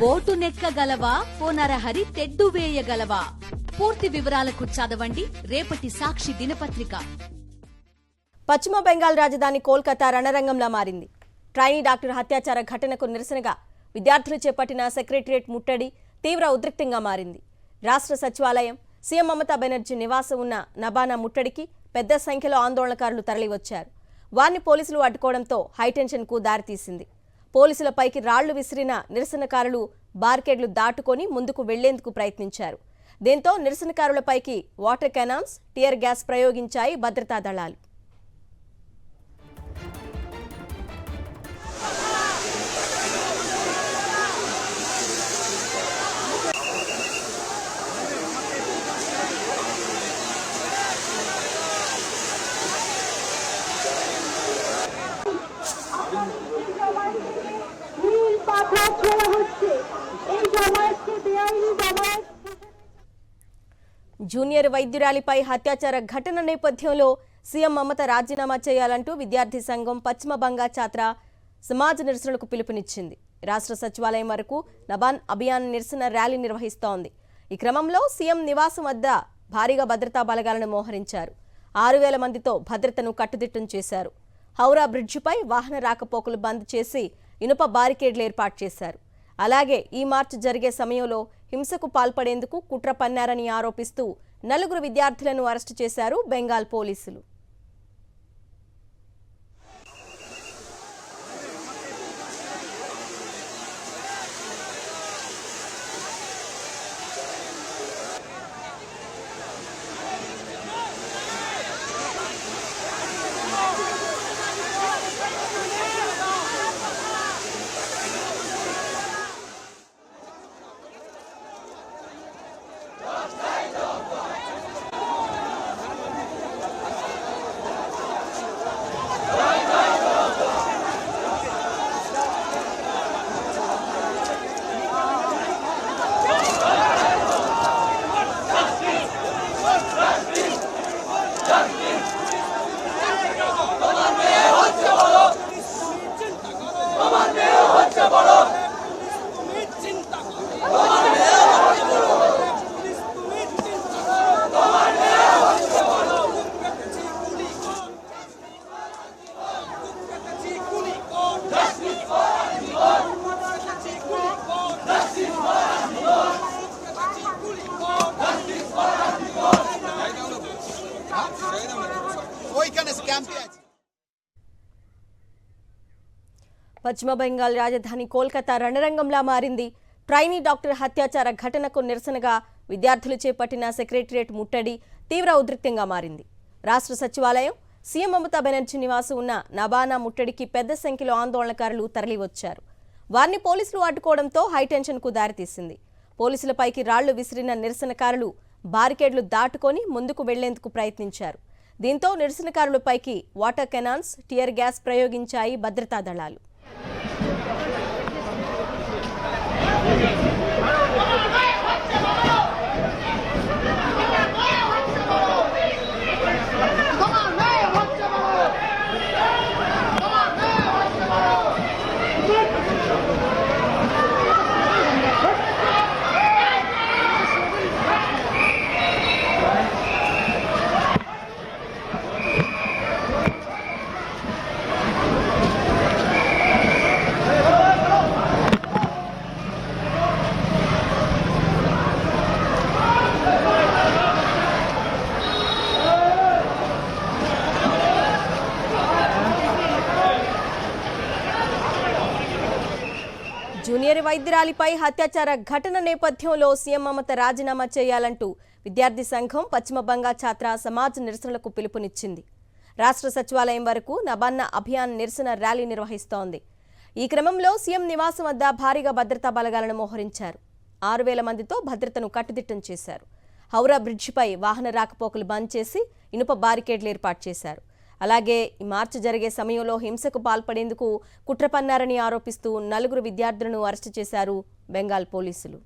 Boat నెక్కగలవా పోనరహరి తెడ్డు వేయగలవా? పూర్తి వివరాలకు చదవండి రేపటి సాక్షి దినపత్రిక. పశ్చిమ బెంగాల్ రాజధాని కోల్కతా రణరంగంలా మారింది. ట్రైనీ డాక్టర్ హత్యాచార ఘటనకు నిరసనగా విద్యార్థులు చేపట్టిన సెక్రటరియట్ ముట్టడి తీవ్ర ఉద్రిక్తంగా మారింది. రాష్ట్ర సచివాలయం, సీఎం మమతా బెనర్జీ నివాసం ఉన్న నబానా ముట్టడికి పెద్ద సంఖ్యలో ఆందోళనకారులు తరలివచ్చారు. వారిని పోలీసులు అడ్డుకోవడంతో హైటెన్షన్కు దారితీసింది. పోలీసులపైకి రాళ్లు విసిరిన నిరసనకారులు బార్కెడ్లు దాటుకొని ముందుకు వెళ్లేందుకు ప్రయత్నించారు. దీంతో నిరసనకారులపైకి వాటర్ కెనాన్స్, టియర్ గ్యాస్ ప్రయోగించాయి భద్రతా దళాలు. జూనియర్ వైద్యురాలిపై హత్యాచార ఘటన నేపథ్యంలో సీఎం మమత రాజీనామా చేయాలంటూ విద్యార్థి సంఘం పశ్చిమ బంగా ఛాత్ర సమాజ్ నిరసనలకు పిలుపునిచ్చింది. రాష్ట్ర సచివాలయం వరకు నబాన్ అభియాన్ నిరసన ర్యాలీ నిర్వహిస్తోంది. ఈ క్రమంలో సీఎం నివాసం వద్ద భారీగా భద్రతా బలగాలను మోహరించారు. 6,000 మందితో భద్రతను కట్టుదిట్టం చేశారు. హౌరా బ్రిడ్జిపై వాహన రాకపోకలు బంద్ చేసి ఇనుప బారికేడ్లు ఏర్పాటు చేశారు. అలాగే ఈ మార్చ్ జరిగే సమయంలో హింసకు పాల్పడేందుకు కుట్ర పన్నారని ఆరోపిస్తూ 4 విద్యార్థులను అరెస్టు చేశారు బెంగాల్ పోలీసులు. పశ్చిమ బెంగాల్ రాజధాని కోల్కతా రణరంగంలా మారింది. ట్రైనీ డాక్టర్ హత్యాచార ఘటనకు నిరసనగా విద్యార్థులు చేపట్టిన సెక్రటరియట్ ముట్టడి తీవ్ర ఉద్రిక్తంగా మారింది. రాష్ట్ర సచివాలయం, సీఎం మమతా బెనర్జీ నివాసం ఉన్న నబానా ముట్టడికి పెద్ద సంఖ్యలో ఆందోళనకారులు తరలివచ్చారు. వారిని పోలీసులు అడ్డుకోవడంతో హైటెన్షన్కు దారితీసింది. పోలీసులపైకి రాళ్లు విసిరిన నిరసనకారులు బారికేడ్లు దాటుకొని ముందుకు వెళ్లేందుకు ప్రయత్నించారు. దీంతో నిరసనకారులపైకి వాటర్ కెనాన్స్, టియర్ గ్యాస్ ప్రయోగించాయి భద్రతా దళాలు. జూనియర్ వైద్యురాలిపై హత్యాచార ఘటన నేపథ్యంలో సీఎం మమత రాజీనామా చేయాలంటూ విద్యార్థి సంఘం పశ్చిమ బంగా ఛాత్ర సమాజ్ నిరసనలకు పిలుపునిచ్చింది. రాష్ట్ర సచివాలయం వరకు నబానా అభియాన్ నిరసన ర్యాలీ నిర్వహిస్తోంది. ఈ క్రమంలో సీఎం నివాసం వద్ద భారీగా భద్రతా బలగాలను మోహరించారు. 6,000 మందితో భద్రతను కట్టుదిట్టం చేశారు. హౌరా బ్రిడ్జిపై వాహన రాకపోకలు బంద్ చేసి ఇనుప బారికేడ్లు ఏర్పాటు చేశారు. అలాగే ఈ మార్చి జరిగే సమయంలో హింసకు పాల్పడేందుకు కుట్ర పన్నారని ఆరోపిస్తూ 4 విద్యార్థులను అరెస్టు చేశారు బెంగాల్ పోలీసులు.